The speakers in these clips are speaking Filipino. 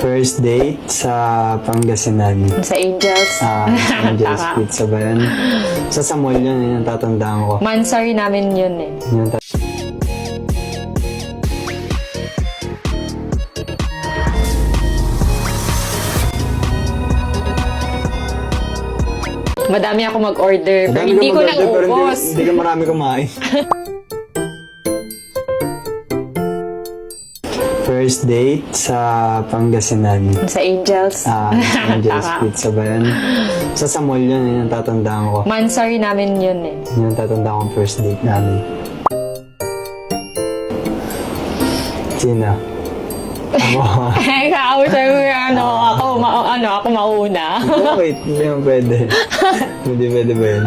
First date sa Pangasinan. Sa Angels. Angel's Tama. Pizza ba yun? Sa Samuel yun, yung tatandaan ko. Mansari namin yun eh. Yung Madami ako mag-order, pero Madami hindi ka ko mag-order, pero naubos. Hindi ka marami kumain. First date sa Pangasinan. Sa Angels. Angel's Tama. Pizza ba yun? Sa Samuel yun, yung tatandaan ko. Mansari namin yun eh. Yung tatandaan ko first date namin. Sino? Ako. Ikaw, sabi ko, ako mauna. Wait, hindi mo pwede. Hindi pwede ba yun?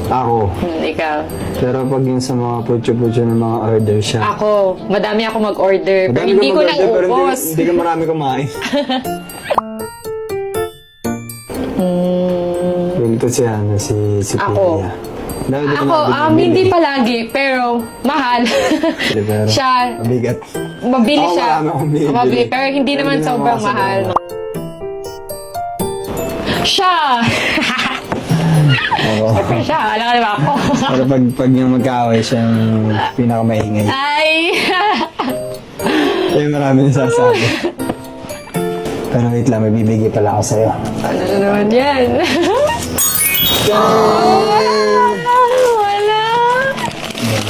Ako. Ikaw. Pero pag yung sa mga putyo-putyo ng mga order siya. Ako, madami ako mag-order, pero Madami hindi ka ko mag-order, pero naubos. hindi ka marami kumain. Feel ko si si Ako. Pia. Dahil di ko Ako, nabili. hindi palagi, pero mahal. Pero Siya, mabigat. mabili Ako, siya. marami akong binibili. Mabili, pero hindi Pero naman hindi naman sobrang ako mahal. Siya! Oo. Siya, alam ka diba ako? Pero pag yung magkaaway siya yung pinakamaingay. Ay! Kaya marami nang sasabi. Pero wait lang, may bibigay pala ako sa'yo. Ano na naman yan? Wala!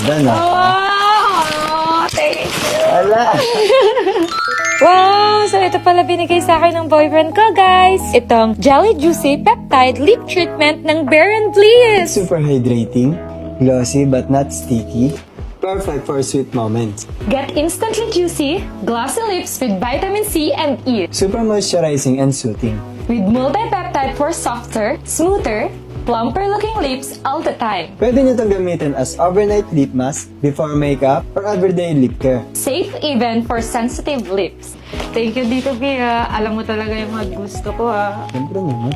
Ganda na. Wow! Thank you! Wala. Wow! So, ito pala binigay sa akin ng boyfriend ko, guys. Itong Jelly Juicy Peptide Lip Treatment ng Bare & Bliss. Super hydrating, glossy but not sticky. Perfect for sweet moments. Get instantly juicy, glossy lips with vitamin C and E. Super moisturizing and soothing. With multi-peptide for softer, smoother, plumper-looking lips all the time. Pwede nyo itong gamitin as overnight lip mask, before makeup, or everyday lip care. Safe even for sensitive lips. Thank you dito, Pia. Alam mo talaga yung mga gusto ko, ah. Siyempre naman.